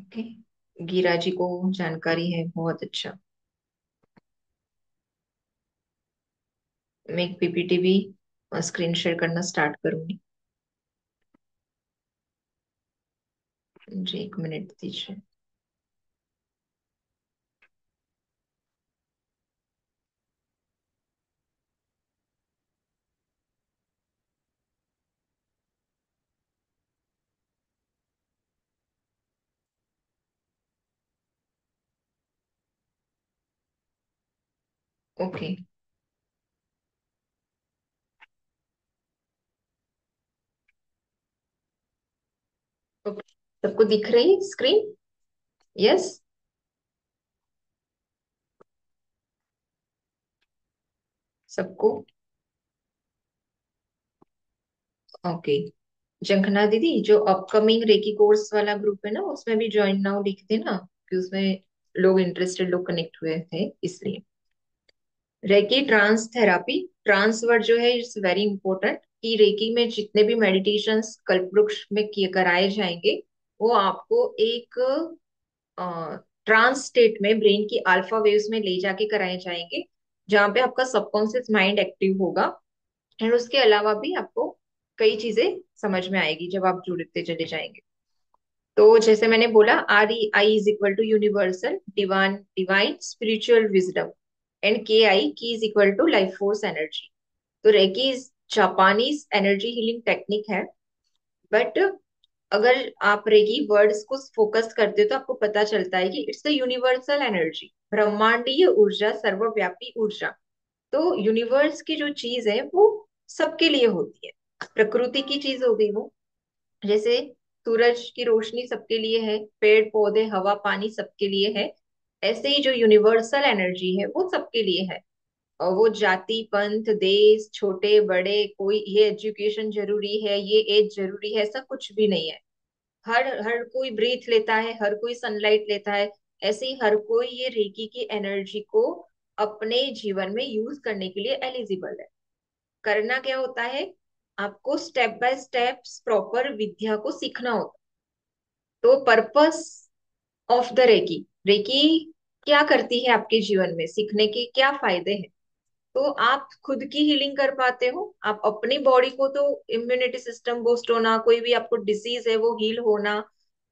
Okay. गीरा जी को जानकारी है, बहुत अच्छा। मैं एक पीपीटी भी स्क्रीन शेयर करना स्टार्ट करूंगी। जी, एक मिनट दीजिए। ओके। ओके, सबको दिख रही है स्क्रीन? यस। सबको। ओके। जंखना दीदी, जो अपकमिंग रेकी कोर्स वाला ग्रुप है ना, उसमें भी ज्वाइन नाउ लिख देना, कि उसमें लोग इंटरेस्टेड लोग कनेक्ट हुए थे इसलिए। Reiki trance therapy, trance word जो है इट्स वेरी इंपॉर्टेंट, कि रेकी में जितने भी मेडिटेशंस कल्पवृक्ष में किए कराए जाएंगे, वो आपको एक ट्रांस स्टेट में ब्रेन की अल्फा वेव्स में ले जाके कराए जाएंगे, जहाँ पे आपका सबकॉन्शियस माइंड एक्टिव होगा। एंड उसके अलावा भी आपको कई चीजें समझ में आएगी जब आप जुड़ते चले जाएंगे। तो जैसे मैंने बोला, R E I is equal to universal divine divine spiritual wisdom, and K I ki is equal to life force energy. तो reiki Japanese energy healing technique है, बट अगर आप रेकी वर्ड्स को फोकस करते हो तो आपको पता चलता है कि इट्स अ यूनिवर्सल एनर्जी, ब्रह्मांडीय ऊर्जा, सर्वव्यापी ऊर्जा। तो यूनिवर्स की जो चीज है वो सबके लिए होती है। प्रकृति की चीज हो गई वो, जैसे सूरज की रोशनी सबके लिए है, पेड़ पौधे हवा पानी सबके लिए है। ऐसे ही जो यूनिवर्सल एनर्जी है वो सबके लिए है। और वो जाति पंथ देश छोटे बड़े, कोई ये एजुकेशन जरूरी है ये एज जरूरी है, ऐसा कुछ भी नहीं है। हर हर कोई ब्रीथ लेता है, हर कोई सनलाइट लेता है। ऐसे ही हर कोई ये रेकी की एनर्जी को अपने जीवन में यूज करने के लिए एलिजिबल है। करना क्या होता है, आपको स्टेप बाय स्टेप प्रॉपर विद्या को सीखना होता है। तो purpose of the reiki, reiki क्या करती है आपके जीवन में, सीखने के क्या फायदे हैं। तो आप खुद की हीलिंग कर पाते हो, आप अपनी बॉडी को, तो इम्यूनिटी सिस्टम बूस्ट होना, कोई भी आपको डिसीज है वो हील होना।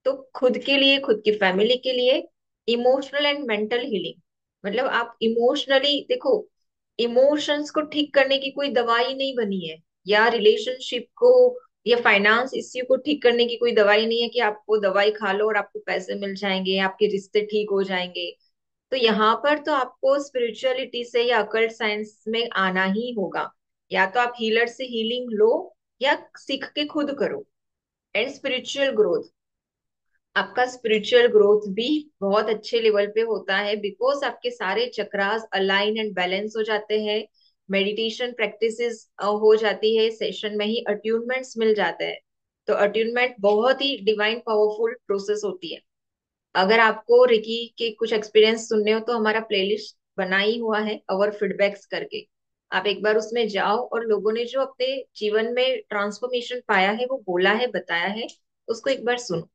तो खुद के लिए, खुद की फैमिली के लिए, इमोशनल एंड मेंटल हीलिंग, मतलब आप इमोशनली देखो, इमोशंस को ठीक करने की कोई दवाई नहीं बनी है, या रिलेशनशिप को या फाइनेंस इश्यू को ठीक करने की कोई दवाई नहीं है कि आपको दवाई खा लो और आपको पैसे मिल जाएंगे, आपके रिश्ते ठीक हो जाएंगे। तो यहाँ पर तो आपको स्पिरिचुअलिटी से या अकल्ट साइंस में आना ही होगा। या तो आप हीलर से हीलिंग लो, या सीख के खुद करो। एंड स्पिरिचुअल ग्रोथ, आपका स्पिरिचुअल ग्रोथ भी बहुत अच्छे लेवल पे होता है, बिकॉज आपके सारे चक्रास अलाइन एंड बैलेंस हो जाते हैं। मेडिटेशन प्रैक्टिसेस हो जाती है, सेशन में ही अट्यूनमेंट्स मिल जाते हैं। तो अट्यूनमेंट बहुत ही डिवाइन पावरफुल प्रोसेस होती है। अगर आपको रिकी के कुछ एक्सपीरियंस सुनने हो तो हमारा प्लेलिस्ट बना ही हुआ है अवर फीडबैक्स करके, आप एक बार उसमें जाओ और लोगों ने जो अपने जीवन में ट्रांसफॉर्मेशन पाया है वो बोला है, बताया है, उसको एक बार सुनो।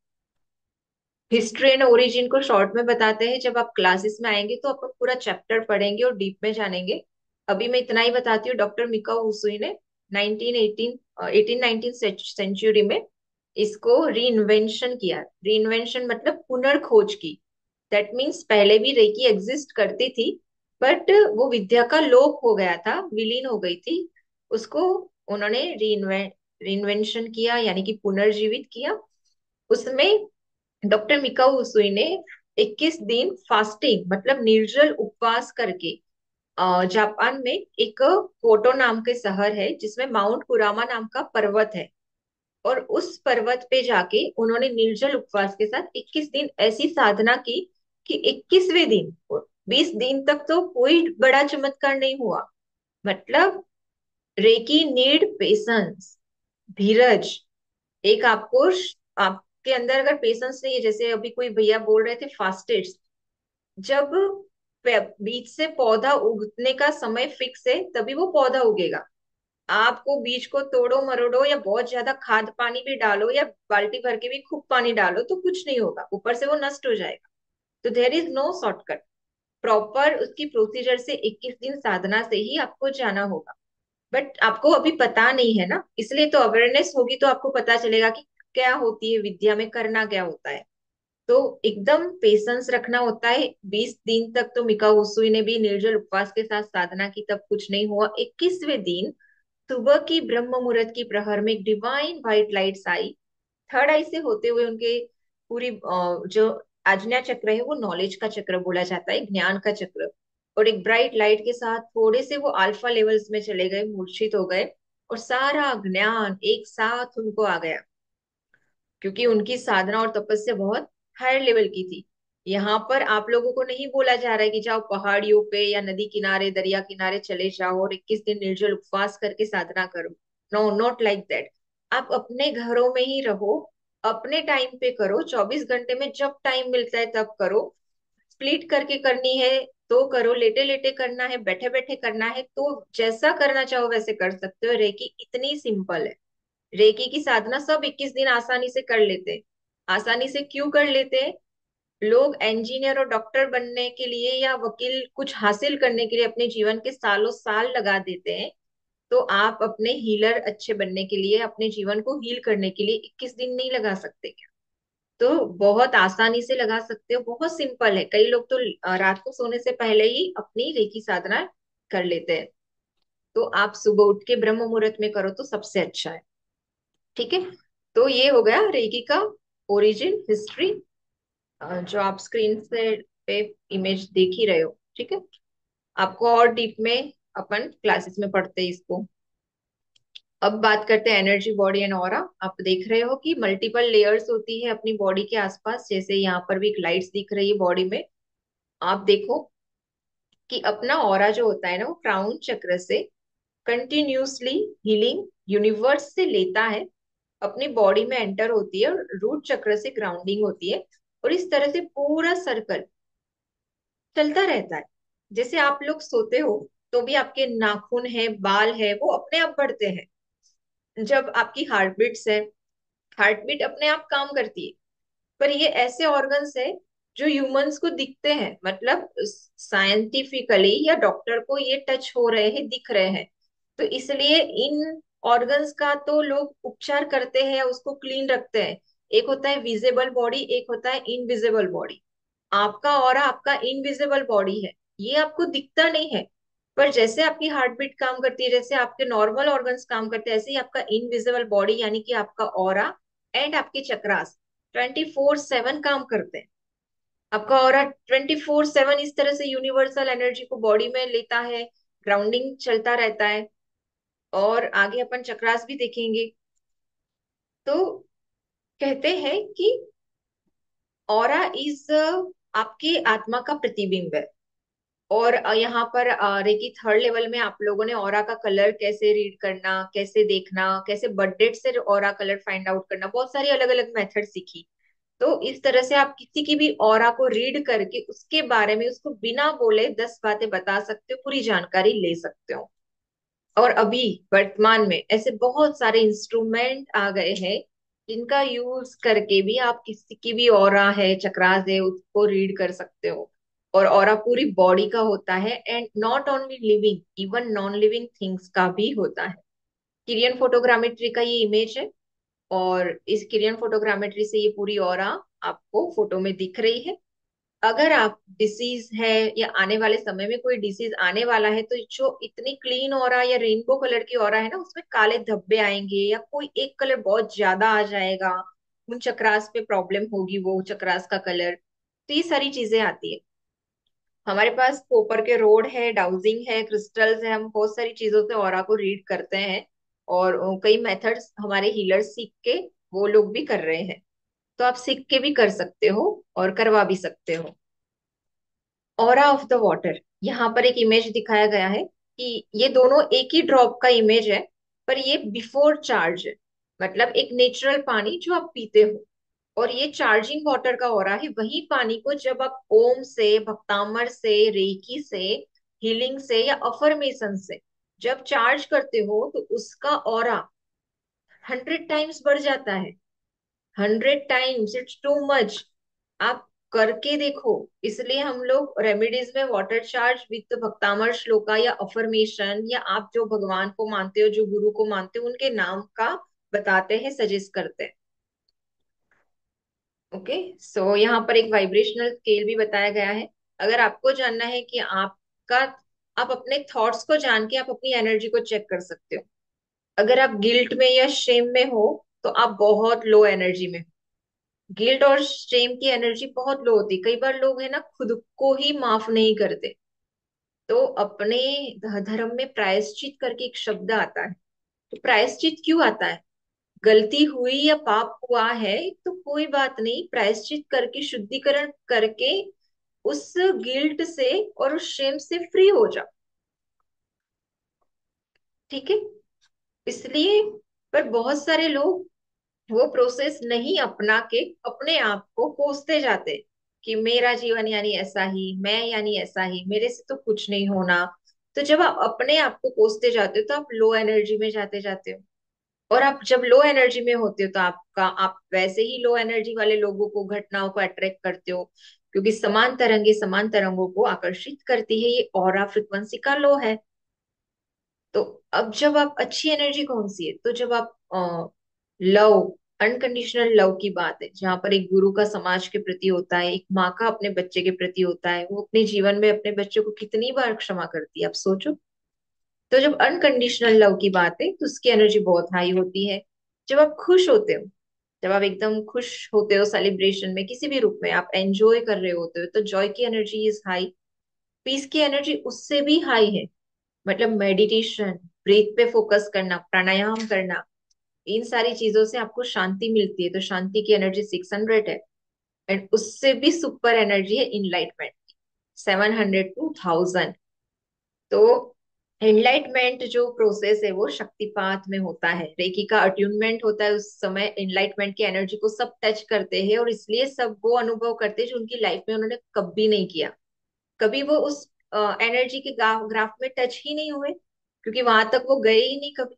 हिस्ट्री एंड ओरिजिन को शॉर्ट में बताते हैं, जब आप क्लासेस में आएंगे तो अपन पूरा चैप्टर पढ़ेंगे और डीप में जानेंगे। अभी मैं इतना ही बताती हूँ, डॉक्टर मिकाओ उसुई ने 1918 सेंचुरी में इसको री इन्वेंशन किया। री इन्वेंशन मतलब पुनर्खोज की। दैट मीन्स पहले भी रेकी एग्जिस्ट करती थी, बट वो विद्या का लोप हो गया था, विलीन हो गई थी। उसको उन्होंने री इन्वेंशन किया, यानी कि पुनर्जीवित किया। उसमें डॉक्टर मिकाओ उसुई ने 21 दिन फास्टिंग मतलब निर्जल उपवास करके, जापान में एक कोटो नाम के शहर है जिसमें माउंट कुरामा नाम का पर्वत है, और उस पर्वत पे जाके उन्होंने निर्जल उपवास के साथ 21 दिन ऐसी साधना की कि 21वें दिन, 20 दिन तक तो कोई बड़ा चमत्कार नहीं हुआ। मतलब रेकी नीड पेशेंस, धीरज। एक आपको आपके अंदर अगर पेशेंस नहीं है, जैसे अभी कोई भैया बोल रहे थे फास्टेड, जब बीज से पौधा उगने का समय फिक्स है तभी वो पौधा उगेगा। आपको बीज को तोड़ो मरोड़ो या बहुत ज्यादा खाद पानी भी डालो या बाल्टी भर के भी खूब पानी डालो तो कुछ नहीं होगा, ऊपर से वो नष्ट हो जाएगा। तो there is no shortcut. Proper उसकी प्रोसीजर से 21 दिन साधना से ही आपको जाना होगा। बट आपको अभी पता नहीं है ना, इसलिए तो अवेयरनेस होगी तो आपको पता चलेगा कि क्या होती है विद्या में, करना क्या होता है। तो एकदम पेशेंस रखना होता है। 20 दिन तक तो मिका उसूई ने भी निर्जल उपवास के साथ साधना की, तब कुछ नहीं हुआ। 21वें दिन सुबह की ब्रह्म मुहूर्त की प्रहर में एक डिवाइन व्हाइट लाइट्स आई। थर्ड आई से होते हुए उनके पूरी जो आज्ञा चक्र है वो नॉलेज का चक्र बोला जाता है, ज्ञान का चक्र। और एक ब्राइट लाइट के साथ थोड़े से वो अल्फा लेवल्स में चले गए, मूर्छित हो गए, और सारा ज्ञान एक साथ उनको आ गया, क्योंकि उनकी साधना और तपस्या बहुत हायर लेवल की थी। यहाँ पर आप लोगों को नहीं बोला जा रहा है कि जाओ पहाड़ियों पे या नदी किनारे दरिया किनारे चले जाओ और 21 दिन निर्जल उपवास करके साधना करो। No, not like that. आप अपने घरों में ही रहो, अपने टाइम पे करो, 24 घंटे में जब टाइम मिलता है तब करो। स्प्लिट करके करनी है तो करो, लेटे लेटे करना है, बैठे बैठे करना है, तो जैसा करना चाहो वैसे कर सकते हो। रेकी इतनी सिंपल है। रेकी की साधना सब 21 दिन आसानी से कर लेते हैं। आसानी से क्यों कर लेते हैं? लोग इंजीनियर और डॉक्टर बनने के लिए या वकील कुछ हासिल करने के लिए अपने जीवन के सालों साल लगा देते हैं। तो आप अपने हीलर अच्छे बनने के लिए, अपने जीवन को हील करने के लिए 21 दिन नहीं लगा सकते क्या? तो बहुत आसानी से लगा सकते हो, बहुत सिंपल है। कई लोग तो रात को सोने से पहले ही अपनी रेकी साधना कर लेते हैं। तो आप सुबह उठ के ब्रह्म मुहूर्त में करो तो सबसे अच्छा है। ठीक है। तो ये हो गया रेकी का ओरिजिन, हिस्ट्री, जो आप स्क्रीन से पे इमेज देख ही रहे हो। ठीक है। आपको और डीप में अपन क्लासेस में पढ़ते हैं इसको। अब बात करते हैं एनर्जी, बॉडी एंड ऑरा। आप देख रहे हो कि मल्टीपल लेयर्स होती है अपनी बॉडी के आसपास, जैसे यहाँ पर भी एक लाइट्स दिख रही है बॉडी में। आप देखो कि अपना ऑरा जो होता है ना, वो क्राउन चक्र से कंटिन्यूसली हीलिंग यूनिवर्स से लेता है, अपनी बॉडी में एंटर होती है, और रूट चक्र से ग्राउंडिंग होती है। और इस तरह से पूरा सर्कल चलता रहता है। जैसे आप लोग सोते हो तो भी आपके नाखून है, बाल है, वो अपने आप बढ़ते हैं। जब आपकी हार्ट बीट्स है, हार्ट बीट अपने आप काम करती है। पर ये ऐसे ऑर्गन्स है जो ह्यूमंस को दिखते हैं, मतलब साइंटिफिकली या डॉक्टर को ये टच हो रहे हैं, दिख रहे हैं। तो इसलिए इन ऑर्गन्स का तो लोग उपचार करते हैं, उसको क्लीन रखते हैं। एक होता है विजिबल बॉडी, एक होता है इनविजिबल बॉडी। आपका ऑरा आपका इनविजिबल बॉडी है, ये आपको दिखता नहीं है। पर जैसे आपकी हार्ट बीट काम करती है, जैसे आपके नॉर्मल ऑर्गन्स काम करते हैं, ऐसे ही आपका इनविजिबल बॉडी यानी कि आपका ऑरा एंड आपके चक्रास 24/7 काम करते हैं। आपका ऑरा 24/7 इस तरह से यूनिवर्सल एनर्जी को बॉडी में लेता है, ग्राउंडिंग चलता रहता है। और आगे अपन चक्रास भी देखेंगे। तो कहते हैं कि ऑरा इज आपकी आत्मा का प्रतिबिंब है। और यहाँ पर रेकी थर्ड लेवल में आप लोगों ने ऑरा का कलर कैसे रीड करना, कैसे देखना, कैसे बर्थडेट से ऑरा कलर फाइंड आउट करना, बहुत सारी अलग अलग मेथड सीखी। तो इस तरह से आप किसी की भी ऑरा को रीड करके उसके बारे में उसको बिना बोले 10 बातें बता सकते हो, पूरी जानकारी ले सकते हो। और अभी वर्तमान में ऐसे बहुत सारे इंस्ट्रूमेंट आ गए हैं जिनका यूज करके भी आप किसी की भी ऑरा है, चक्रास है, उसको रीड कर सकते हो। और ऑरा पूरी बॉडी का होता है, and not only living, even non living things का भी होता है। किरियन फोटोग्रामेट्री का ये इमेज है। और इस किरियन फोटोग्रामेट्री से ये पूरी ऑरा आपको फोटो में दिख रही है। अगर आप डिसीज है या आने वाले समय में कोई डिसीज आने वाला है, तो जो इतनी क्लीन ऑरा या रेनबो कलर की ऑरा है ना, उसमें काले धब्बे आएंगे या कोई एक कलर बहुत ज्यादा आ जाएगा, उन चक्रास पे प्रॉब्लम होगी, वो चक्रास का कलर। तो ये सारी चीजें आती है। हमारे पास कॉपर के रोड है, डाउजिंग है, क्रिस्टल्स है, हम बहुत सारी चीजों से ऑरा को रीड करते हैं। और कई मेथड्स हमारे हीलर्स सीख के वो लोग भी कर रहे हैं। तो आप सीख के भी कर सकते हो और करवा भी सकते हो। ऑरा ऑफ द वाटर, यहाँ पर एक इमेज दिखाया गया है कि ये दोनों एक ही ड्रॉप का इमेज है, पर ये बिफोर चार्ज है। मतलब एक नेचुरल पानी जो आप पीते हो, और ये चार्जिंग वाटर का ऑरा है। वही पानी को जब आप ओम से, भक्तामर से, रेकी से, हीलिंग से या अफर्मेशन से जब चार्ज करते हो तो उसका ऑरा 100 टाइम्स बढ़ जाता है। 100 टाइम्स, इट्स टू मच। आप करके देखो। इसलिए हम लोग रेमेडीज में water charge with Bhaktamar shloka या अफर्मेशन, या आप जो भगवान को मानते हो, जो गुरु को मानते हो, उनके नाम का बताते हैं, सजेस्ट करते हैं। ओके। सो यहाँ पर एक वाइब्रेशनल स्केल भी बताया गया है। अगर आपको जानना है कि आपका, आप अपने थॉट्स को जान के आप अपनी एनर्जी को चेक कर सकते हो। अगर आप गिल्ट में या शेम में हो तो आप बहुत लो एनर्जी में। गिल्ट और शेम की एनर्जी बहुत लो होती। कई बार लोग है ना खुद को ही माफ नहीं करते। तो अपने धर्म में प्रायश्चित करके एक शब्द आता है। तो प्रायश्चित क्यों आता है? गलती हुई या पाप हुआ है तो कोई बात नहीं, प्रायश्चित करके शुद्धिकरण करके उस गिल्ट से और उस शेम से फ्री हो जाओ। ठीक है। इसलिए, पर बहुत सारे लोग वो प्रोसेस नहीं अपना के अपने आप को कोसते जाते कि मेरा जीवन यानी ऐसा ही, मैं यानी ऐसा ही, मेरे से तो कुछ नहीं होना। तो जब आप अपने आप को कोसते जाते हो तो आप लो एनर्जी में जाते जाते हो। और आप जब लो एनर्जी में होते हो तो आप वैसे ही लो एनर्जी वाले लोगों को, घटनाओं को अट्रैक्ट करते हो। क्योंकि समान तरंगे समान तरंगों को आकर्षित करती है, ये ऑरा फ्रिक्वेंसी का लो है। तो अब जब आप अच्छी एनर्जी कौन सी है, तो जब आप लव, अनकंडीशनल लव की बात है, जहां पर एक गुरु का समाज के प्रति होता है, एक माँ का अपने बच्चे के प्रति होता है, वो अपने जीवन में अपने बच्चे को कितनी बार क्षमा करती है, आप सोचो। तो जब अनकंडीशनल लव की बात है तो उसकी एनर्जी बहुत हाई होती है। जब आप खुश होते हो, जब आप एकदम खुश होते हो, सेलिब्रेशन में किसी भी रूप में आप एंजॉय कर रहे होते हो, तो जॉय की एनर्जी इज हाई। पीस की एनर्जी उससे भी हाई है। मतलब मेडिटेशन, ब्रीथ पे फोकस करना, प्राणायाम करना, इन सारी चीजों से आपको शांति मिलती है। तो शांति की एनर्जी 600 है। एंड उससे भी सुपर एनर्जी है इनलाइटमेंट, 700 to 1000। तो एनलाइटमेंट जो प्रोसेस है वो शक्तिपात में होता है। रेकी का अट्यूनमेंट होता है, उस समय एनलाइटमेंट की एनर्जी को सब टच करते हैं, और इसलिए सब वो अनुभव करते हैं जो उनकी लाइफ में उन्होंने कभी नहीं किया। कभी वो उस एनर्जी के ग्राफ में टच ही नहीं हुए, क्योंकि वहां तक वो गए ही नहीं कभी।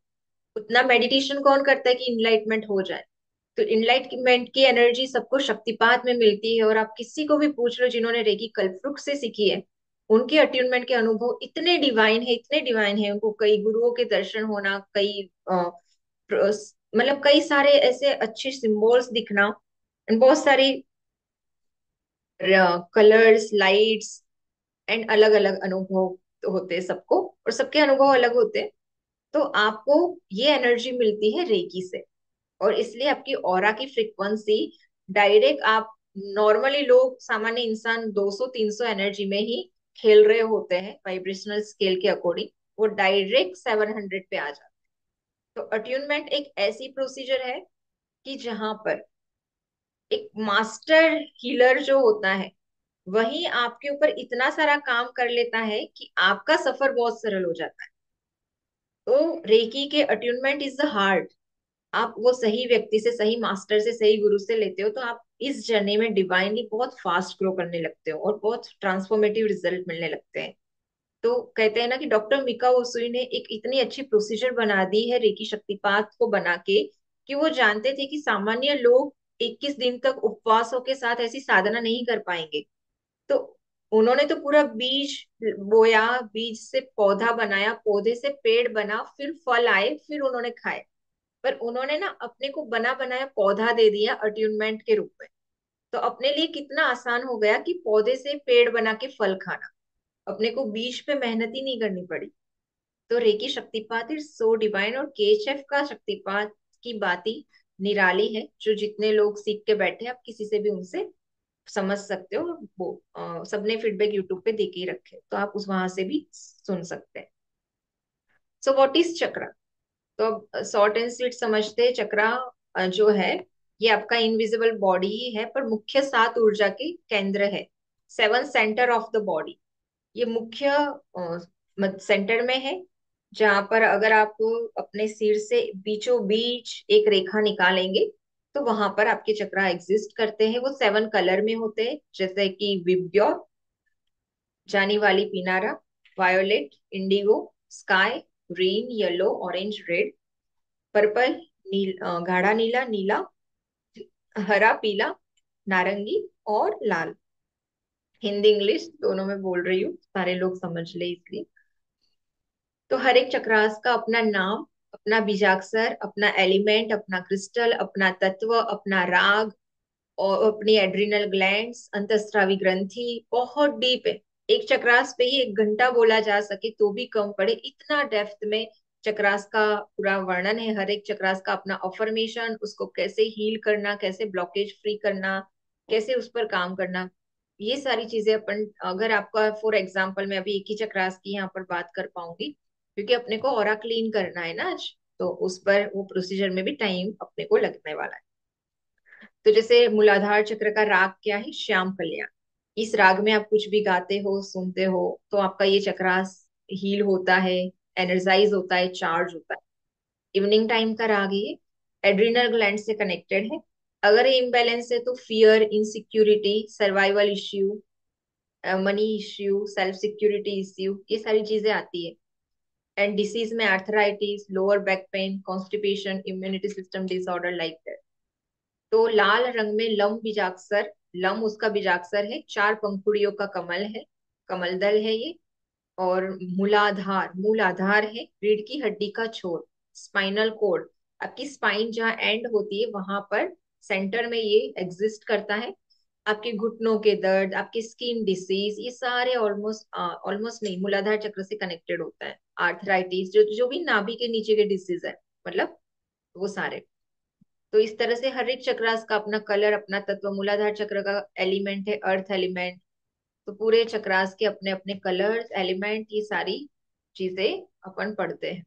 उतना मेडिटेशन कौन करता है कि इनलाइटमेंट हो जाए? तो इनलाइटमेंट की एनर्जी सबको शक्तिपात में मिलती है। और आप किसी को भी पूछ लो जिन्होंने रेकी कल्पवृक्ष से सीखी है, उनके अट्यूनमेंट के अनुभव इतने डिवाइन है, इतने डिवाइन है। उनको कई गुरुओं के दर्शन होना, कई मतलब कई सारे ऐसे अच्छे सिंबल्स दिखना, and बहुत सारी कलर्स, लाइट्स, एंड अलग अलग अनुभव होते हैं सबको, और सबके अनुभव अलग होते हैं। तो आपको ये एनर्जी मिलती है रेकी से। और इसलिए आपकी ऑरा की फ्रीक्वेंसी डायरेक्ट, आप नॉर्मली लोग, सामान्य इंसान 200-300 एनर्जी में ही खेल रहे होते हैं वाइब्रेशनल स्केल के अकॉर्डिंग, वो डायरेक्ट 700 पे आ जाते हैं। तो अट्यूनमेंट एक ऐसी प्रोसीजर है कि जहां पर एक मास्टर हीलर जो होता है, वही आपके ऊपर इतना सारा काम कर लेता है कि आपका सफर बहुत सरल हो जाता है। तो रेकी के अट्यूनमेंट इज द हार्ट। आप वो सही व्यक्ति से, सही मास्टर से, सही गुरु से लेते हो तो आप इस जर्नी में डिवाइनली बहुत फास्ट ग्रो करने लगते हो और बहुत ट्रांसफॉर्मेटिव रिजल्ट मिलने लगते हैं। तो कहते हैं ना कि डॉक्टर मिका ओसुई ने एक इतनी अच्छी प्रोसीजर बना दी है रेकी शक्तिपात को बना के, कि वो जानते थे कि सामान्य लोग 21 दिन तक उपवासों के साथ ऐसी साधना नहीं कर पाएंगे। तो उन्होंने तो पूरा बीज बोया, बीज से पौधा बनाया, पौधे से पेड़ बना, फिर फल आए, फिर उन्होंने खाए। पर उन्होंने ना अपने को बना बनाया पौधा दे दिया अट्यूनमेंट के रूप में। तो अपने लिए कितना आसान हो गया कि पौधे से पेड़ बना के फल खाना। अपने को बीज पे मेहनत ही नहीं करनी पड़ी। तो रेकी शक्तिपात इज सो डिवाइन। और केएचएफ का शक्तिपात की बात ही निराली है, जो जितने लोग सीख के बैठे हैं, आप किसी से भी उनसे समझ सकते हो। वो सबने फीडबैक यूट्यूब पे दे के ही रखे, तो आप उस वहां से भी सुन सकते हैं। सो व्हाट इज चक्रा? तो अब शॉर्ट एंड स्वीट समझते हैं। चक्रा जो है, ये आपका इनविजिबल बॉडी ही है, पर मुख्य 7 ऊर्जा के केंद्र है। 7 सेंटर ऑफ द बॉडी। ये मुख्य सेंटर में है, जहां पर अगर आप अपने सिर से बीचों बीच एक रेखा निकालेंगे तो वहां पर आपके चक्रा एग्जिस्ट करते हैं। वो 7 कलर में होते हैं, जैसे कि विब्योर, जानी वाली, पिनारा, violet, indigo, sky, green, yellow, orange, red, purple, गाढ़ा नीला, नीला, हरा, पीला, नारंगी और लाल। हिंदी इंग्लिश दोनों में बोल रही हूँ, सारे लोग समझ ले इसलिए। तो हर एक चक्रास का अपना नाम, अपना बीजाक्षर, अपना एलिमेंट, अपना क्रिस्टल, अपना तत्व, अपना राग, और अपनी एड्रिनल ग्लैंड्स, अंतस्रावी ग्रंथि, बहुत डीप है। एक चक्रास पे ही 1 घंटा बोला जा सके तो भी कम पड़े, इतना डेप्थ में चक्रास का पूरा वर्णन है। हर एक चक्रास का अपना अफर्मेशन, उसको कैसे हील करना, कैसे ब्लॉकेज फ्री करना, कैसे उस पर काम करना, ये सारी चीजें अपन, अगर आपका फॉर एग्जाम्पल मैं अभी एक ही चक्रास की यहाँ पर बात कर पाऊंगी, क्योंकि अपने को ऑरा क्लीन करना है ना आज, तो उस पर वो प्रोसीजर में भी टाइम अपने को लगने वाला है। तो जैसे मूलाधार चक्र का राग क्या है? श्याम कल्याण। इस राग में आप कुछ भी गाते हो, सुनते हो, तो आपका ये चक्रास हील होता है, एनर्जाइज होता है, चार्ज होता है। इवनिंग टाइम का राग ये एड्रिनल ग्लैंड से कनेक्टेड है। अगर ये इम्बैलेंस है तो fear, insecurity, survival issue, money issue, self security issue, ये सारी चीजें आती है। एंड डिसीज में arthritis, lower back pain, constipation, immunity system disorder like that. तो लाल रंग में लम बीजाक्षर, लम उसका बीजाक्षर है, 4 पंखुड़ियों का कमल है, कमल दल है ये। और मूलाधार, मूल आधार है, रीढ़ की हड्डी का छोर, स्पाइनल कोड, आपकी स्पाइन जहाँ एंड होती है वहां पर सेंटर में ये एग्जिस्ट करता है। आपके घुटनों के दर्द, आपकी स्किन डिसीज, ये सारे ऑलमोस्ट ऑलमोस्ट नहीं, मूलाधार चक्र से कनेक्टेड होता है। आर्थराइटिस, जो जो भी नाभि के नीचे के डिसीज है, मतलब वो सारे। तो इस तरह से हर एक चक्रास का अपना कलर, अपना तत्व, मूलाधार चक्र का एलिमेंट है अर्थ एलिमेंट। तो पूरे चक्रास के अपने अपने कलर्स, एलिमेंट, ये सारी चीजें अपन पढ़ते हैं।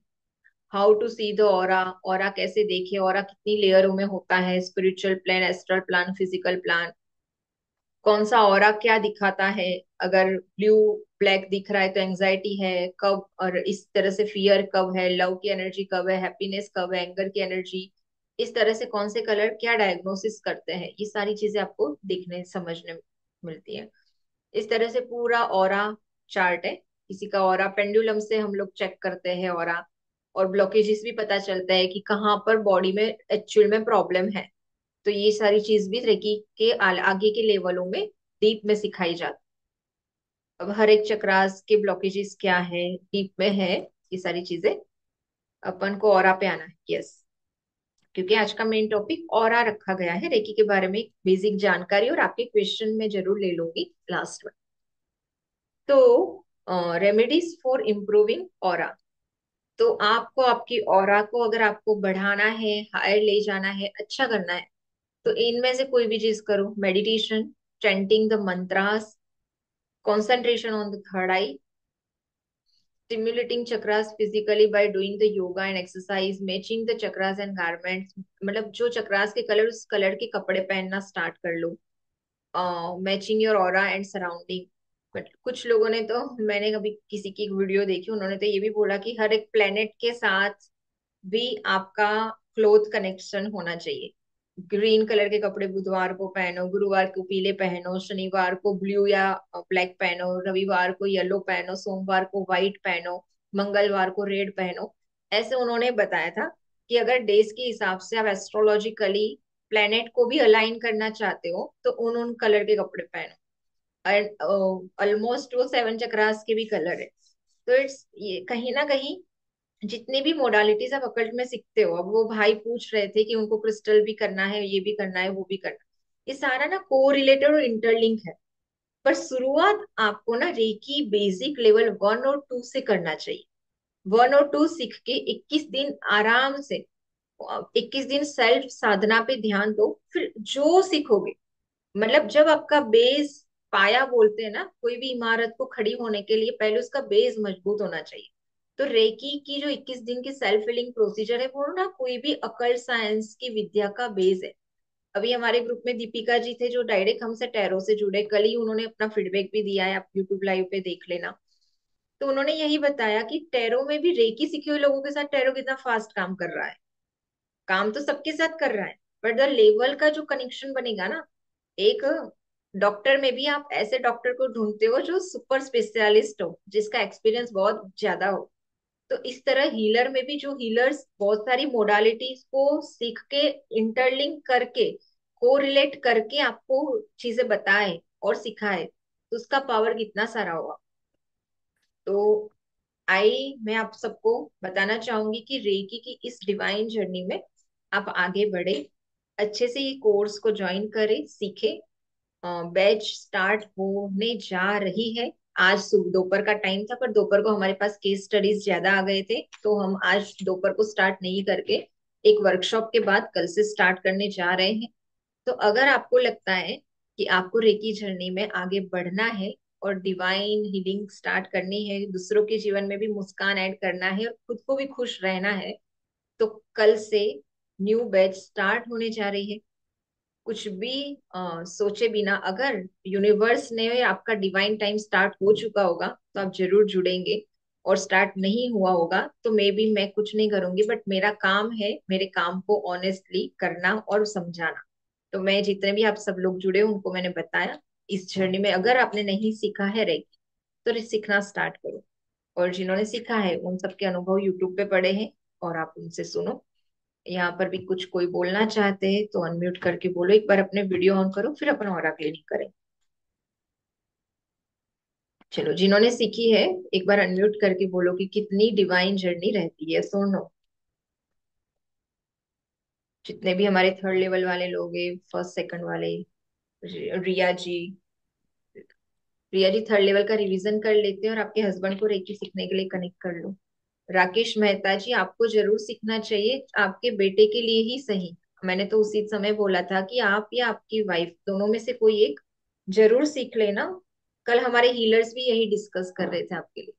How to see the aura, aura कैसे देखे, ऑरा कितनी लेयरों में होता है, spiritual plane, astral plane, physical plane, कौन सा ऑरा क्या दिखाता है। अगर ब्लू ब्लैक दिख रहा है तो एंजाइटी है कब, और इस तरह से फियर कब है, लव की एनर्जी कब है, हैप्पीनेस कब है, एंगर की एनर्जी, इस तरह से कौन से कलर क्या डायग्नोसिस करते हैं, ये सारी चीजें आपको देखने समझने मिलती है। इस तरह से पूरा ऑरा चार्ट है। किसी का ऑरा पेंडुलम से हम लोग चेक करते हैं ऑरा, और ब्लॉकेजेस भी पता चलता है कि कहाँ पर बॉडी में एक्चुअल में प्रॉब्लम है। तो ये सारी चीज भी रेकी के आगे के लेवलों में डीप में सिखाई जाती। अब हर एक चक्रास के ब्लॉकेजेस क्या है, डीप में है, ये सारी चीजें अपन को ऑरा पे आना है। यस, क्योंकि आज का मेन टॉपिक ऑरा रखा गया है, रेकी के बारे में बेसिक जानकारी, और आपके क्वेश्चन में जरूर ले लूंगी लास्ट में। तो रेमेडीज फॉर इम्प्रूविंग ऑरा। तो आपको आपकी ऑरा को अगर आपको बढ़ाना है, हायर ले जाना है, अच्छा करना है, तो इनमें से कोई भी चीज करो। Meditation, chanting the mantras, concentration on the third eye, stimulating chakras physically by doing the yoga and exercise, matching the chakras and garments, मतलब जो चक्रास के कलर, उस कलर के कपड़े पहनना स्टार्ट कर लो। Matching your aura and surrounding. But कुछ लोगों ने तो, मैंने कभी किसी की एक वीडियो देखी, उन्होंने तो ये भी बोला कि हर एक प्लेनेट के साथ भी आपका क्लोथ कनेक्शन होना चाहिए। ग्रीन कलर के कपड़े बुधवार को पहनो, गुरुवार को पीले पहनो, शनिवार को ब्लू या ब्लैक पहनो, रविवार को येलो पहनो, सोमवार को व्हाइट पहनो, मंगलवार को रेड पहनो। ऐसे उन्होंने बताया था कि अगर डेज के हिसाब से आप एस्ट्रोलॉजिकली प्लेनेट को भी अलाइन करना चाहते हो तो उन उन कलर के कपड़े पहनो। एंड ऑलमोस्ट वो 7 चक्रास के भी कलर है। तो इट्स ये कहीं ना कहीं जितनी भी मोडालिटीज आप अकल्ट में सीखते हो, अब वो भाई पूछ रहे थे कि उनको क्रिस्टल भी करना है, ये भी करना है, वो भी करना है, ये सारा ना को रिलेटेड और इंटरलिंक है। पर शुरुआत आपको ना रेकी बेसिक लेवल 1 और 2 से करना चाहिए। 1 और 2 सीख के 21 दिन आराम से, 21 दिन सेल्फ साधना पे ध्यान दो, फिर जो सीखोगे, मतलब जब आपका बेस, पाया बोलते हैं ना, कोई भी इमारत को खड़ी होने के लिए पहले उसका बेस मजबूत होना चाहिए। तो रेकी की जो 21 दिन की सेल्फ हीलिंग प्रोसीजर है, वो ना कोई भी अकल्ट साइंस की विद्या का बेस है। अभी हमारे ग्रुप में दीपिका जी थे जो डायरेक्ट हमसे टैरो से जुड़े, कल ही उन्होंने अपना फीडबैक भी दिया है, आप यूट्यूब लाइव पे देख लेना। तो उन्होंने यही बताया कि टैरो में भी रेकी सीखे हुए लोगों के साथ टैरो कितना फास्ट काम कर रहा है। काम तो सबके साथ कर रहा है, बट द लेवल का जो कनेक्शन बनेगा ना, एक डॉक्टर में भी आप ऐसे डॉक्टर को ढूंढते हो जो सुपर स्पेशलिस्ट हो, जिसका एक्सपीरियंस बहुत ज्यादा हो। तो इस तरह हीलर में भी, जो हीलर्स बहुत सारी मोडालिटीज को सीख के, इंटरलिंक करके, कोरिलेट करके आपको चीजें बताए और सिखाए, तो उसका पावर कितना सारा होगा। तो मैं आप सबको बताना चाहूंगी कि रेकी की इस डिवाइन जर्नी में आप आगे बढ़े, अच्छे से ये कोर्स को ज्वाइन करें, सीखे। बैच स्टार्ट होने जा रही है। आज दोपहर का टाइम था, पर दोपहर को हमारे पास केस स्टडीज ज्यादा आ गए थे, तो हम आज दोपहर को स्टार्ट नहीं करके एक वर्कशॉप के बाद कल से स्टार्ट करने जा रहे हैं। तो अगर आपको लगता है कि आपको रेकी जर्नी में आगे बढ़ना है और डिवाइन हीलिंग स्टार्ट करनी है, दूसरों के जीवन में भी मुस्कान ऐड करना है और खुद को भी खुश रहना है, तो कल से न्यू बैच स्टार्ट होने जा रही है। कुछ भी सोचे बिना, अगर यूनिवर्स ने आपका डिवाइन टाइम स्टार्ट हो चुका होगा तो आप जरूर जुड़ेंगे, और स्टार्ट नहीं हुआ होगा तो मे बी मैं कुछ नहीं करूंगी, बट मेरा काम है मेरे काम को ऑनेस्टली करना और समझाना। तो मैं जितने भी आप सब लोग जुड़े उनको मैंने बताया, इस जर्नी में अगर आपने नहीं सीखा है रेकी, तो सीखना स्टार्ट करो। और जिन्होंने सीखा है उन सबके अनुभव यूट्यूब पे पड़े हैं, और आप उनसे सुनो। यहाँ पर भी कुछ कोई बोलना चाहते हैं तो अनम्यूट करके बोलो, एक बार अपने वीडियो ऑन करो, फिर अपन और क्लिनिक करें। चलो, जिन्होंने सीखी है एक बार अनम्यूट करके बोलो कि कितनी डिवाइन जर्नी रहती है, सुनो। जितने भी हमारे थर्ड लेवल वाले लोग हैं, फर्स्ट सेकंड वाले, रिया जी, रिया जी थर्ड लेवल का रिवीजन कर लेते हैं और आपके हस्बैंड को रेकी सीखने के लिए कनेक्ट कर लो। राकेश मेहता जी, आपको जरूर सीखना चाहिए, आपके बेटे के लिए ही सही। मैंने तो उसी समय बोला था कि आप या आपकी वाइफ दोनों में से कोई एक जरूर सीख लेना। कल हमारे हीलर्स भी यही डिस्कस कर रहे थे आपके लिए।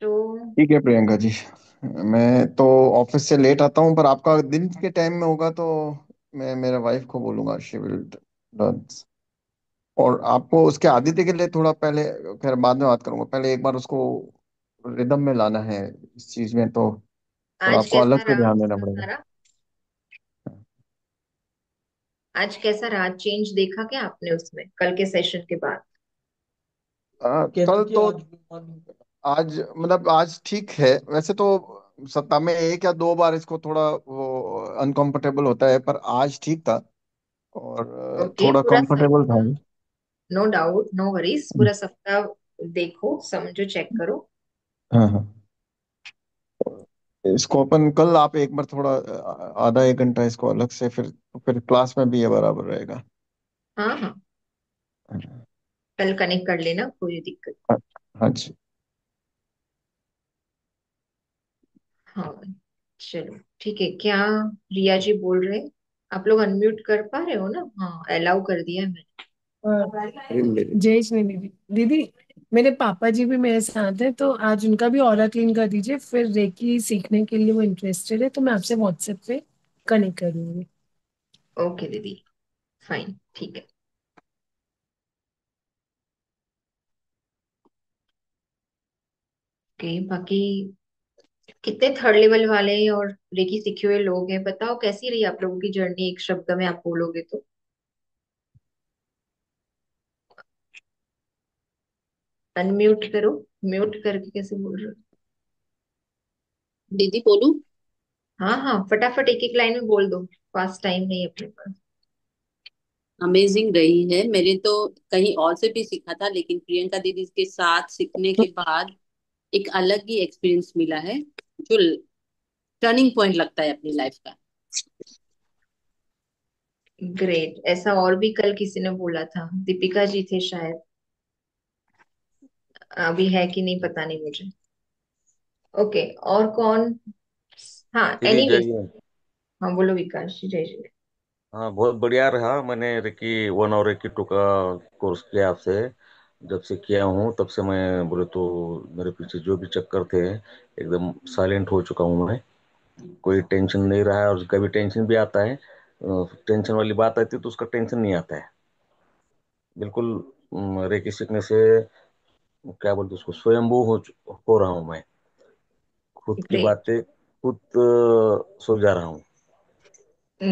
तो ठीक है प्रियंका जी। मैं तो ऑफिस से लेट आता हूँ, पर आपका दिन के टाइम में होगा तो मैं मेरे वाइफ को बोलूंगा, शी विल डन। और आपको उसके आदित्य के लिए थोड़ा पहले, फिर बाद में बात करूंगा, पहले एक बार उसको रिदम में लाना है इस चीज में, तो थोड़ा आज आपको अलग कैसा से रहा ध्यान देना उसका पड़ेगा। सारा? आज कैसा रहा? चेंज देखा क्या आपने उसमें कल के सेशन के बाद? कल तो आज मतलब आज ठीक है वैसे तो। सप्ताह में एक या दो बार इसको थोड़ा वो अनकंफर्टेबल होता है, पर आज ठीक था और ओके, थोड़ा पूरा कंफर्टेबल था। सप्ताह, नो डाउट, नो वरीज, पूरा सप्ताह देखो, समझो, चेक करो। हाँ हाँ। इसको अपन कल आप एक बार थोड़ा आधा एक घंटा इसको अलग से, फिर क्लास में भी ये बराबर रहेगा। हाँ हाँ, कल कनेक्ट कर लेना, कोई दिक्कत। हाँ हाँ जी। हाँ, चलो ठीक है। क्या रिया जी बोल रहे हैं? आप लोग अनम्यूट कर पा रहे हो ना? हाँ, अलाउ कर दिया है मैंने। जय श्री दीदी। दीदी, मेरे पापा जी भी मेरे साथ हैं, तो आज उनका भी ऑरा क्लीन कर दीजिए। फिर रेकी सीखने के लिए वो इंटरेस्टेड है, तो मैं आपसे व्हाट्सएप पे कनेक्ट करूंगी। ओके दीदी, फाइन, ठीक है। ओके, बाकी कितने थर्ड लेवल वाले और रेकी सीखे हुए लोग हैं? बताओ कैसी रही आप लोगों की जर्नी, एक शब्द में आप बोलोगे तो। अनम्यूट करो, म्यूट करके कैसे बोल रहे हो? दीदी बोलूं? हाँ हाँ, फटाफट एक एक लाइन में बोल दो, फास्ट टाइम नहीं है अपने पास। अमेजिंग रही है। मेरे तो कहीं और से भी सीखा था, लेकिन प्रियंका दीदी के साथ सीखने के बाद एक अलग ही एक्सपीरियंस मिला है, जो टर्निंग पॉइंट लगता है अपनी लाइफ का। ग्रेट, ऐसा और भी कल किसी ने बोला था, दीपिका जी थे शायद, अभी है कि नहीं पता नहीं मुझे। ओके, और कौन? हाँ, दीदी एनीवेज। जय। हाँ बोलो विकास जी, जय जय। हाँ, बहुत बढ़िया रहा। मैंने रेकी वन और रेकी टू का कोर्स किया आपसे। जब से किया हूँ तब से मैं बोले तो मेरे पीछे जो भी चक्कर थे एकदम साइलेंट हो चुका हूँ मैं। कोई टेंशन नहीं रहा है, और कभी टेंशन भी आता है, टेंशन वाली बात आती है तो उसका टेंशन नहीं आता है बिल्कुल। रेकी सीखने से क्या बोलते हैं उसको, स्वयंभू हो रहा हूँ मैं। खुद की ग्रेट, बातें खुद सुलझा रहा हूँ।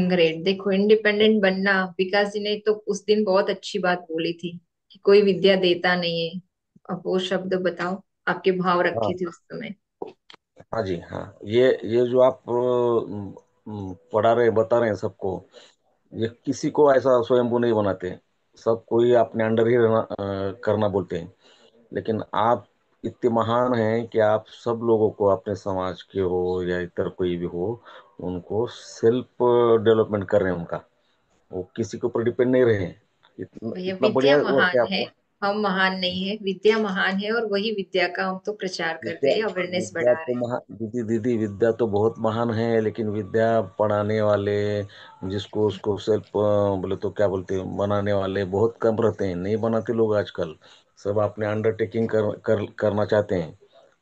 ग्रेट। देखो, इंडिपेंडेंट बनना, विकास जी ने तो उस दिन बहुत अच्छी बात बोली थी कि कोई विद्या देता नहीं है। अब वो शब्द बताओ, आपके भाव रखे हाँ थे उस समय। हाँ जी हाँ। ये जो आप पढ़ा रहे बता रहे हैं सबको, ये किसी को ऐसा स्वयंभू नहीं बनाते। सब कोई अपने अंडर ही करना बोलते हैं। लेकिन आप इतने महान हैं कि आप सब लोगों को, अपने समाज के हो या इतर कोई भी हो, उनको सेल्फ डेवलपमेंट कर रहे हैं उनका। वो किसी के ऊपर डिपेंड नहीं रहे। इतना भैया इतना विद्या बढ़िया वर्क महान है है, आपका। हम महान नहीं है, विद्या महान है, और वही विद्या का हम तो प्रचार कर विद्या रहे हैं, अवेयरनेस विद्या बढ़ा तो रहे हैं। महान, दीदी दीदी विद्या तो बहुत महान है, लेकिन विद्या पढ़ाने वाले, जिसको उसको सेल्फ बोले तो क्या बोलते हैं, बनाने वाले बहुत कम रहते हैं। नहीं बनाते लोग आजकल। सब अपने अंडरटेकिंग करना चाहते हैं।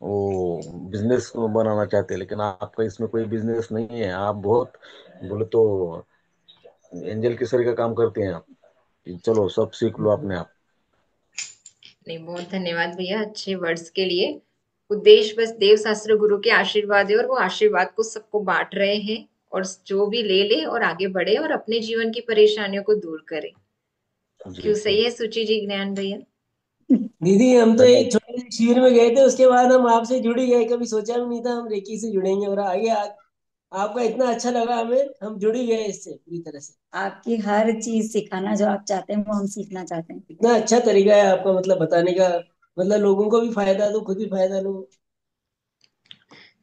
वो बिजनेस बनाना चाहते हैं, लेकिन आपका इसमें कोई बिजनेस नहीं है। आप बहुत बोले तो एंजल की सरी का काम करते हैं आप, कि चलो सब सीख लो अपने आप। नहीं, बहुत धन्यवाद भैया अच्छे वर्ड्स के लिए। उद्देश्य बस देव शास्त्र गुरु के आशीर्वाद है, और वो आशीर्वाद को सबको बांट रहे हैं, और जो भी ले ले और आगे बढ़े और अपने जीवन की परेशानियों को दूर करे। क्यों, जी जी। सही है सुचि जी, ज्ञान भैया? दीदी हम तो धन्यवाद। एक छोटे से शिविर में गए थे, उसके बाद हम आपसे जुड़ ही गए। कभी सोचा भी नहीं था हम रेकी से जुड़ेंगे, और आगे आपका इतना अच्छा लगा हमें, हम जुड़ ही गए इससे पूरी तरह से। आपकी हर चीज सिखाना जो आप चाहते हैं वो हम सीखना चाहते हैं। इतना अच्छा तरीका है आपका, मतलब बताने का, मतलब लोगों को भी फायदा दो, खुद भी फायदा लो।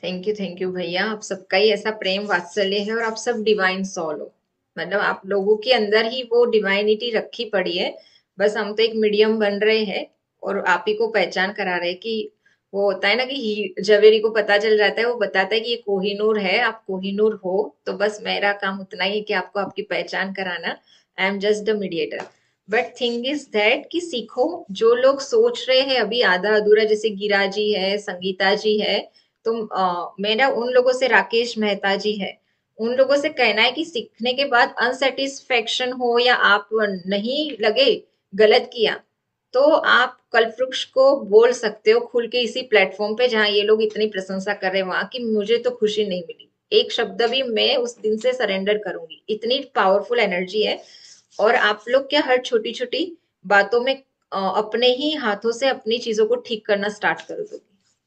थैंक यू भैया, आप सबका ही ऐसा प्रेम वात्सल्य है, और आप सब डिवाइन सोल हो। मतलब आप लोगों के अंदर ही वो डिवाइनिटी रखी पड़ी है। बस हम तो एक मीडियम बन रहे हैं, और आप ही को पहचान करा रहे हैं कि वो होता है ना कि जवेरी को पता चल जाता है, वो बताता है कि ये कोहिनूर है, आप कोहिनूर हो। तो बस मेरा काम उतना ही है कि आपको आपकी पहचान कराना। I am just the mediator. But thing is that कि सीखो। जो लोग सोच रहे हैं अभी आधा अधूरा, जैसे गिरा जी है, संगीता जी है, तो मेरा उन लोगों से, राकेश मेहता जी है, उन लोगों से कहना है कि सीखने के बाद अनसेटिस्फेक्शन हो या आप नहीं लगे, गलत किया, तो आप कल्पवृक्ष को बोल सकते हो खुल के इसी प्लेटफॉर्म पे, जहां ये लोग इतनी प्रशंसा कर रहे हैं वहां, कि मुझे तो खुशी नहीं मिली, एक शब्द भी मैं उस दिन से सरेंडर करूंगी। इतनी पावरफुल एनर्जी है। और आप लोग क्या हर छोटी छोटी बातों में अपने ही हाथों से अपनी चीजों को ठीक करना स्टार्ट कर दोगे।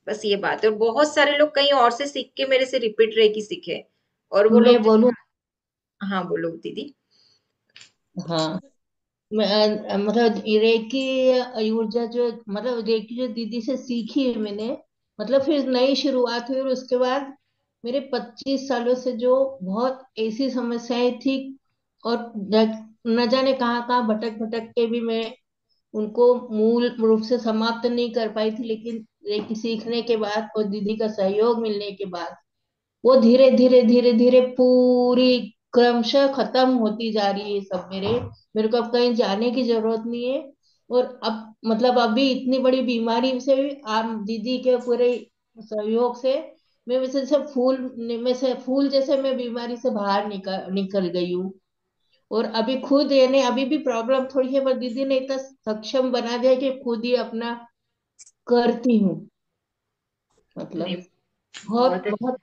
बस ये बात है। और बहुत सारे लोग कहीं और से सीख के मेरे से रिपीट रहे कि सीखे, और वो मैं लोग बोलूं? हाँ बोलो दीदी। हाँ, मतलब रेकी ऊर्जा जो, मतलब रेकी जो दीदी से सीखी है मैंने, मतलब फिर नई शुरुआत हुई। और उसके बाद मेरे 25 सालों से जो बहुत ऐसी समस्याएं थी, और न जाने कहाँ कहाँ भटक भटक के भी मैं उनको मूल रूप से समाप्त नहीं कर पाई थी, लेकिन रेकी सीखने के बाद और दीदी का सहयोग मिलने के बाद वो धीरे धीरे धीरे धीरे पूरी क्रमशः खत्म होती जा रही है सब। मेरे को अब कहीं जाने की जरूरत नहीं है। और अब मतलब अभी इतनी बड़ी बीमारी से भी आप दीदी के पूरे सहयोग से मैं वैसे सब फूल में से फूल जैसे मैं बीमारी से बाहर निकल निकल गई हूँ। और अभी खुद यानी अभी भी प्रॉब्लम थोड़ी है, पर दीदी ने इतना सक्षम बना दिया कि खुद ही अपना करती हूँ। नहीं, मतलब बहुत बहुत अच्छा। बहुत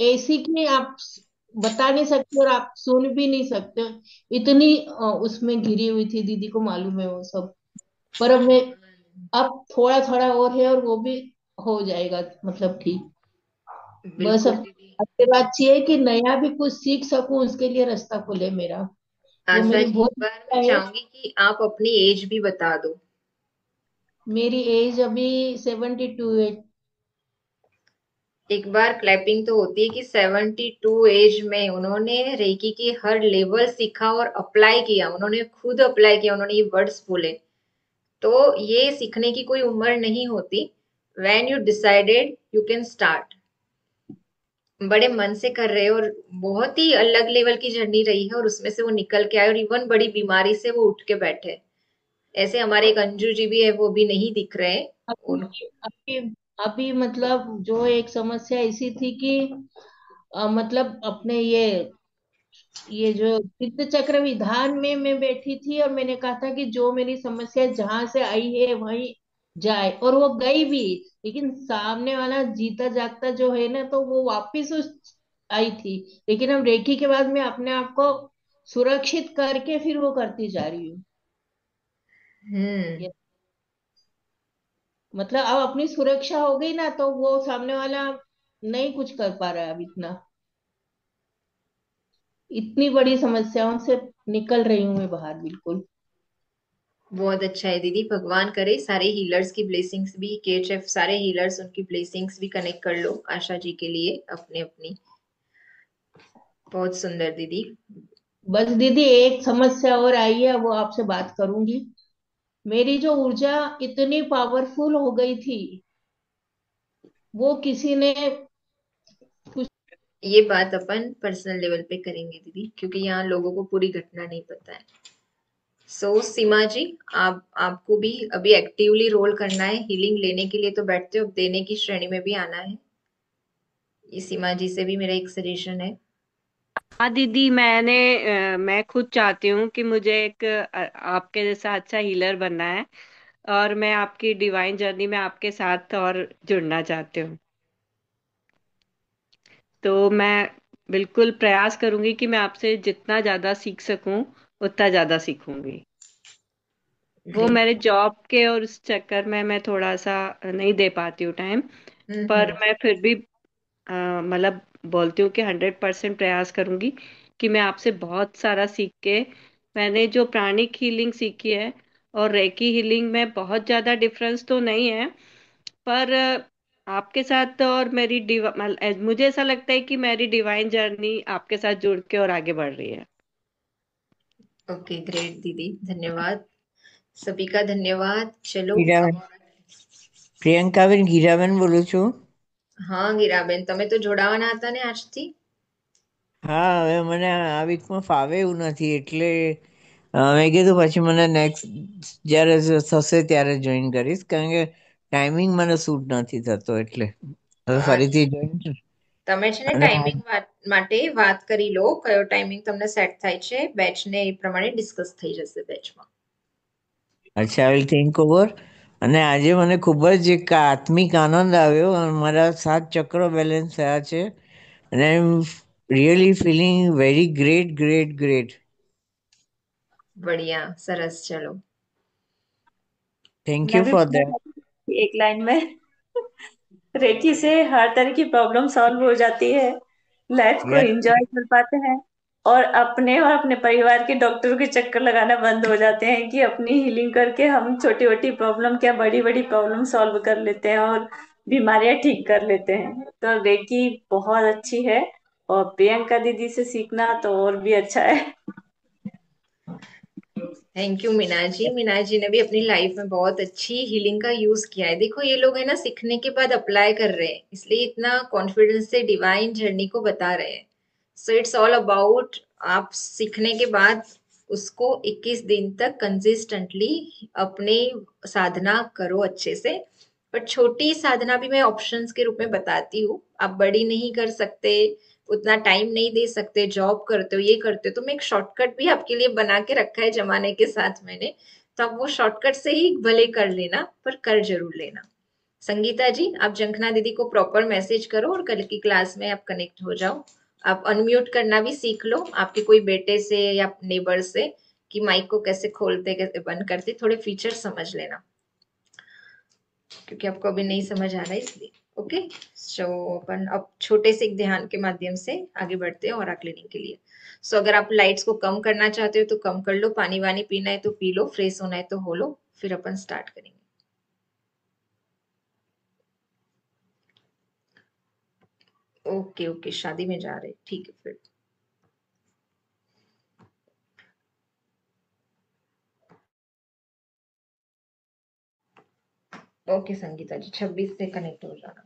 ऐसी कि आप बता नहीं सकते और आप सुन भी नहीं सकते। इतनी उसमें घिरी हुई थी, दीदी को मालूम है वो सब। पर अब थोड़ा थोड़ा और है, और वो भी हो जाएगा, मतलब ठीक। बस बिल्कुल अब दीदी। आपके बात ये है कि नया भी कुछ सीख सकूं, उसके लिए रास्ता खुले मेरा। वो आशा मेरी जी, बहुत एक बार इच्छा मैं है। चाहूंगी कि आप अपनी एज भी बता दो। मेरी एज अभी 72 है। एक बार क्लैपिंग तो होती है कि 72 एज में उन्होंने रेकी की हर लेवल सीखा और अप्लाई किया, उन्होंने खुद अप्लाई किया, उन्होंने ये वर्ड्स बोले। तो ये सीखने की कोई उम्र नहीं होती। When you decided you can start. बड़े मन से कर रहे हो, और बहुत ही अलग लेवल की जर्नी रही है, और उसमें से वो निकल के आए, और इवन बड़ी बीमारी से वो उठ के बैठे। ऐसे हमारे एक अंजू जी भी है, वो भी नहीं दिख रहे हैं। अभी उन अभी अभी मतलब जो एक समस्या ऐसी थी कि मतलब अपने ये जो तीर्थ चक्र विधान में मैं बैठी थी, और मैंने कहा था कि जो मेरी समस्या जहां से आई है वहीं जाए, और वो गई भी। लेकिन सामने वाला जीता जागता जो है ना, तो वो वापिस उस आई थी। लेकिन अब रेखी के बाद मैं अपने आप को सुरक्षित करके फिर वो करती जा रही हूँ। हम्म। ये मतलब अब अपनी सुरक्षा हो गई ना, तो वो सामने वाला नहीं कुछ कर पा रहा है अब इतना। इतनी बड़ी समस्याओं से निकल रही हूँ मैं बाहर बिल्कुल। बहुत अच्छा है दीदी, भगवान करे सारे हीलर्स की ब्लेसिंग्स भी, केएचएफ सारे हीलर्स उनकी ब्लेसिंग्स भी कनेक्ट कर लो आशा जी के लिए अपने अपनी। बहुत सुंदर दीदी। बस दीदी एक समस्या और आई है, वो आपसे बात करूंगी। मेरी जो ऊर्जा इतनी पावरफुल हो गई थी, वो किसी ने कुछ। ये बात अपन पर्सनल लेवल पे करेंगे दीदी, क्योंकि यहाँ लोगों को पूरी घटना नहीं पता है। सीमा जी, आपको भी अभी एक्टिवली रोल करना है, हीलिंग लेने के लिए तो बैठते हो, अब देने की श्रेणी में भी आना है। ये सीमा जी से भी मेरा एक सजेशन है। हाँ दीदी, मैं खुद चाहती हूँ कि मुझे एक आपके जैसा अच्छा हीलर बनना है, और मैं आपकी डिवाइन जर्नी में आपके साथ और जुड़ना चाहती हूँ। तो मैं बिल्कुल प्रयास करूंगी कि मैं आपसे जितना ज्यादा सीख सकूं उतना ज्यादा सीखूंगी। वो ग्रेट। मेरे जॉब के और उस चक्कर में मैं थोड़ा सा नहीं दे पाती हूँ टाइम, पर हम्म। मैं फिर भी मतलब बोलती हूँ कि 100% प्रयास करूंगी कि मैं आपसे बहुत सारा सीख के, मैंने जो प्राणिक हीलिंग सीखी है और रेकी हीलिंग में बहुत ज्यादा डिफरेंस तो नहीं है, पर आपके साथ और मुझे ऐसा लगता है कि मेरी डिवाइन जर्नी आपके साथ जुड़ के और आगे बढ़ रही है। ओके ग्रेट दीदी, धन्यवाद। सभी का धन्यवाद। चलो હીરાબેન, પ્રિયંકાબેન ગીરાબેન બોલું છું. હા ગીરાબેન, તમે તો જોડાવાના હતા ને આજથી. હા, હવે મને આ વીકમાં ફાવે એવું નથી એટલે મેં કીધું પછી મને નેક્સ્ટ જ્યારે થશે ત્યારે જોઈન કરીશ, કારણ કે ટાઈમિંગ મને સૂટ નથી થતો એટલે હવે ફરીથી જોઈન. તમે છે ને અને ટાઈમિંગ માટે વાત કરી લો, કયો ટાઈમિંગ તમને સેટ થાય છે બેચને, એ પ્રમાણે ડિસ્કસ થઈ જશે બેચમાં. અચ્છા, આઈ વિલ થિંક ઓવર. અને આજે મને ખૂબ જ એક આત્મિક આનંદ આવ્યો અને મારા 7 ચક્રો બેલેન્સ થયા છે અને I am really feeling very great great great. बढ़िया, सरस, चलो। થેન્ક मैं યુ भी ફોર बोलना दैट. चाहती हूँ कि एक लाइन में रेकी से हर तरह की प्रॉब्लम सॉल्व हो जाती है, लाइफ को एंजॉय कर पाते हैं, और अपने परिवार के डॉक्टरों के चक्कर लगाना बंद हो जाते हैं कि अपनी हीलिंग करके हम छोटी छोटी प्रॉब्लम क्या बड़ी बड़ी प्रॉब्लम सॉल्व कर लेते हैं और बीमारियां ठीक कर लेते हैं। तो रेकी बहुत अच्छी है, और प्रियंका दीदी से सीखना तो और भी अच्छा है। Thank you Meena ji. मीना जी ने भी अपनी लाइफ में बहुत अच्छी हीलिंग का यूज किया है। देखो ये लोग है ना, सीखने के बाद अप्लाई कर रहे हैं, इसलिए इतना कॉन्फिडेंस से डिवाइन जर्नी को बता रहे हैं। सो इट्स ऑल अबाउट, आप सीखने के बाद उसको 21 दिन तक कंसिस्टेंटली अपने साधना करो अच्छे से। पर छोटी साधना भी मैं ऑप्शंस के रूप में बताती हूँ, आप बड़ी नहीं कर सकते, उतना टाइम नहीं दे सकते, जॉब करते हो, ये करते हो, तो मैं एक शॉर्टकट भी आपके लिए बना के रखा है जमाने के साथ मैंने। तो आप वो शॉर्टकट से ही भले कर लेना, पर कर जरूर लेना। संगीता जी, आप जंखना दीदी को प्रॉपर मैसेज करो और कल की क्लास में आप कनेक्ट हो जाओ। आप अनम्यूट करना भी सीख लो आपके कोई बेटे से या नेबर से, कि माइक को कैसे खोलते कैसे बंद करते, थोड़े फीचर समझ लेना, क्योंकि आपको अभी नहीं समझ आ रहा है इसलिए। ओके, सो अपन अब छोटे से एक ध्यान के माध्यम से आगे बढ़ते हैं और क्लीनिंग के लिए। सो अगर आप लाइट्स को कम करना चाहते हो तो कम कर लो, पानी वानी पीना है तो पी लो, फ्रेश होना है तो हो लो, फिर अपन स्टार्ट करेंगे। ओके ओके, शादी में जा रहे, ठीक है फिर। ओके संगीता जी, 26 से कनेक्ट हो जाना।